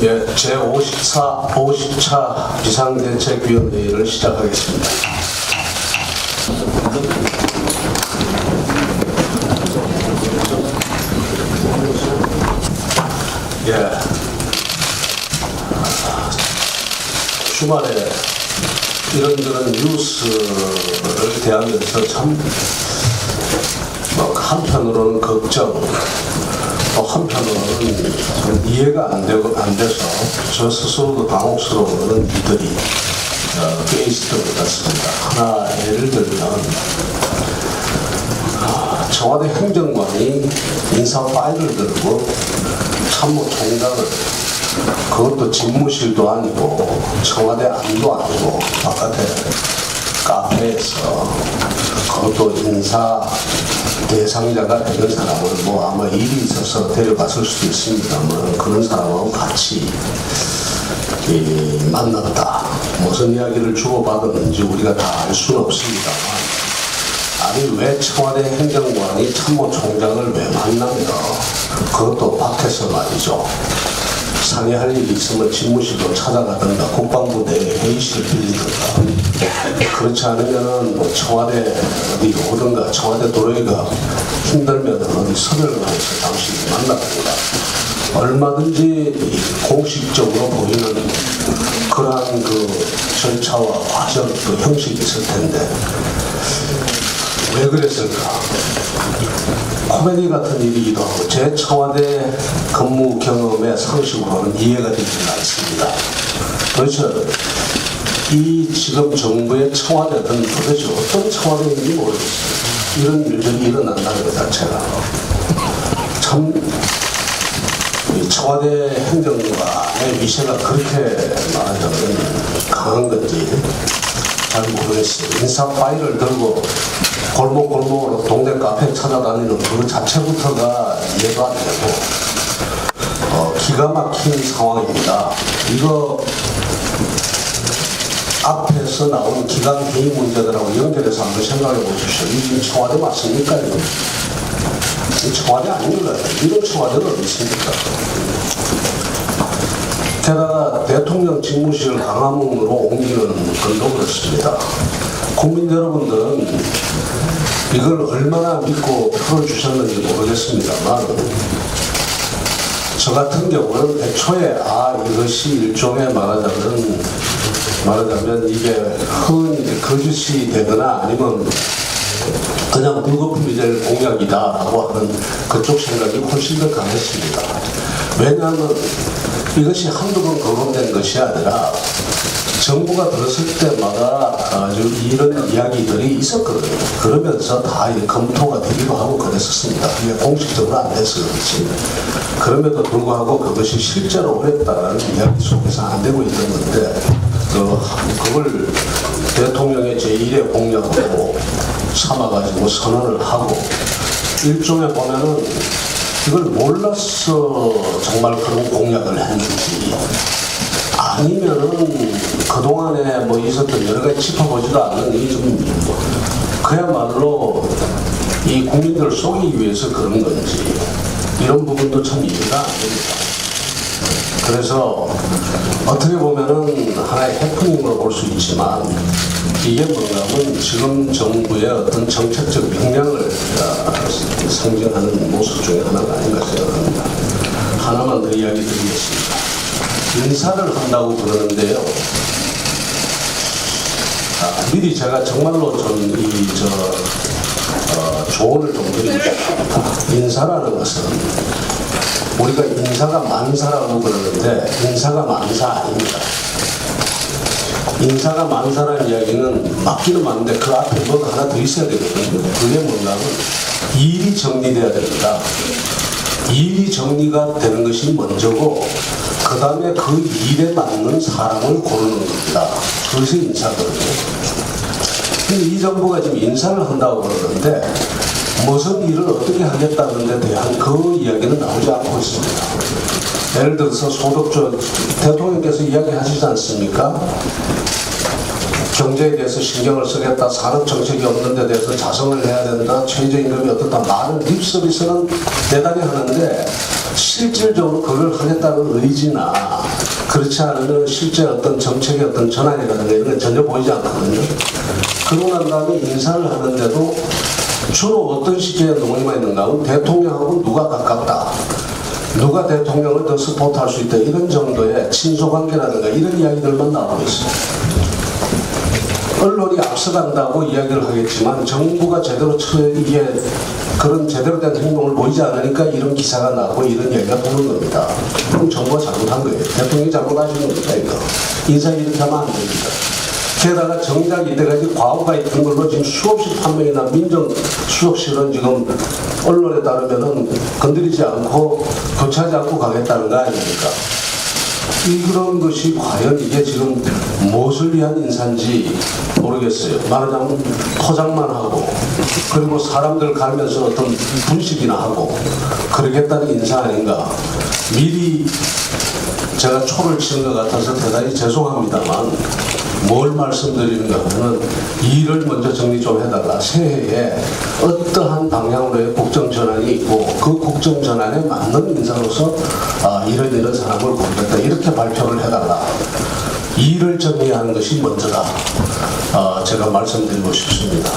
예, 제50차 비상대책위원회의를 시작하겠습니다. 예, 주말에 이런저런 뉴스를 대하면서 참 한편으로는 걱정, 또 한편으로는 좀 이해가 안 돼서 저 스스로도 당혹스러운 일들이 꽤 있었던 것 같습니다. 하나 예를 들면 청와대 행정관이 인사 파일을 들고 참모총장을, 그것도 집무실도 아니고 청와대 안도 아니고 바깥에 카페에서, 그것도 인사 대상자가 되는 사람을 아마 일이 있어서 데려갔을 수도 있습니다만 그런 사람하고 같이 만났다. 무슨 이야기를 주고받았는지 우리가 다 알 수는 없습니다만, 아니 왜 청와대 행정관이 참모총장을 왜 만나며, 그것도 밖에서 말이죠. 상의할 일이 있으면 집무실로 찾아가든가 국방부 내 회의실을 빌리든가, 그렇지 않으면은 청와대 어디 오든가, 청와대 도로이가 힘들면 어디 서별관에서 당시 만나든가, 얼마든지 공식적으로 보이는 그러한 그 절차와 과정, 그 형식이 있을 텐데 왜 그랬을까? 코미디 같은 일이기도 하고 제 청와대 근무 경험의 상식으로는 이해가 되지 않습니다. 도대체 이 지금 정부의 청와대는 도대체 어떤 청와대인지 모르겠어요. 이런 일들이 일어난다는 것 자체가 참, 이 청와대 행정관의 위세가 그렇게 말하자면 강한 건지 잘 모르겠어요. 인사 파일을 들고 골목골목으로 동네 카페 찾아다니는 그 자체부터가 이해가 안 되고 기가 막힌 상황입니다. 이거 앞에서 나온 기강회의 문제들하고 연결해서 한번 생각해 보십시오. 이 지금 청와대 맞습니까? 이거? 이 청와대 아닌 것 같아요. 이런 청와대는 어디 있습니까? 게다가 대통령 집무실 광화문으로 옮기는 건도 그렇습니다. 국민 여러분들은 이걸 얼마나 믿고 풀어주셨는지 모르겠습니다만, 저 같은 경우는 애초에 이것이 일종의 말하자면 이게 흔히 거짓이 되거나 아니면 그냥 물거품이 될 공약이다라고 하는 그쪽 생각이 훨씬 더 강했습니다. 왜냐하면 이것이 한두 번 거론된 것이 아니라 정부가 들었을 때마다 아주 이런 이야기들이 있었거든요. 그러면서 다 검토가 되기도 하고 그랬었습니다. 이게 공식적으로 안 돼서 그렇지. 그럼에도 불구하고 그것이 실제로 어렵다는 이야기 속에서 안 되고 있는 건데, 그걸 대통령의 제1의 공약으로 삼아가지고 선언을 하고, 일종의 보면은 이걸 몰라서 정말 그런 공약을 했는지, 아니면은 그동안에 있었던 여러 가지 짚어보지도 않는 그야말로 이 국민들을 속이기 위해서 그런 건지, 이런 부분도 참 이해가 안 됩니다. 그래서 어떻게 보면은 하나의 해프닝으로 볼 수 있지만, 이게 뭔가 하면 지금 정부의 어떤 정책적 역량을 상징하는 모습 중에 하나가 아닌가 생각합니다. 하나만 더 이야기 드리겠습니다. 인사를 한다고 그러는데요. 미리 제가 정말로 조언을 좀 드리겠습니다. 인사라는 것은 우리가 인사가 만사라고 그러는데 인사가 만사 아닙니다. 인사가 만사라는 이야기는 맞기는 맞는데 그 앞에 뭐가 하나 더 있어야 되거든요. 그게 뭔가 하면 일이 정리돼야 됩니다. 일이 정리가 되는 것이 먼저고, 그 다음에 그 일에 맞는 사람을 고르는 겁니다. 그것이 인사거든요. 근데 이 정부가 지금 인사를 한다고 그러는데 무슨 일을 어떻게 하겠다는 데 대한 그 이야기는 나오지 않고 있습니다. 예를 들어서 소득주, 대통령께서 이야기하시지 않습니까? 경제에 대해서 신경을 쓰겠다, 산업 정책이 없는 데 대해서 자성을 해야 된다, 최저임금이 어떻다, 많은 립서비스는 대단히 하는데 실질적으로 그걸 하겠다는 의지나 그렇지 않으면 실제 어떤 정책의 어떤 전환이라든가 이런 게 전혀 보이지 않거든요. 그러고 난 다음에 인사를 하는데도 주로 어떤 식의 논의가 있는가 하면 대통령하고 누가 가깝다, 누가 대통령을 더 스포트할 수 있다, 이런 정도의 친소관계라든가 이런 이야기들만 나오고 있습니다. 언론이 앞서간다고 이야기를 하겠지만 정부가 제대로 이게 그런 제대로 된 행동을 보이지 않으니까 이런 기사가 나고 이런 얘기가 도는 겁니다. 그럼 정부가 잘못한 거예요. 대통령이 잘못하신 겁니다. 이거 인사 이렇게 하면 안 됩니다. 게다가 정작 이때까지 과오가 있던 걸로 지금 수없이 판명이나 민정수석실은 지금 언론에 따르면은 건드리지 않고 교체하지 않고 가겠다는 거 아닙니까? 이런 것이 과연 이게 지금 무엇을 위한 인사인지 모르겠어요. 말하자면 포장만 하고 그리고 사람들 가면서 어떤 분식이나 하고 그러겠다는 인사 아닌가. 미리 제가 초를 치는 것 같아서 대단히 죄송합니다만 뭘 말씀드리는가 하면 일을 먼저 정리 좀 해달라. 새해에 어떠한 방향으로의 국정 전환이 있고 그 국정 전환에 맞는 인사로서 이런 사람을 고르겠다, 이렇게 발표를 해달라. 일을 정리하는 것이 먼저다. 제가 말씀드리고 싶습니다.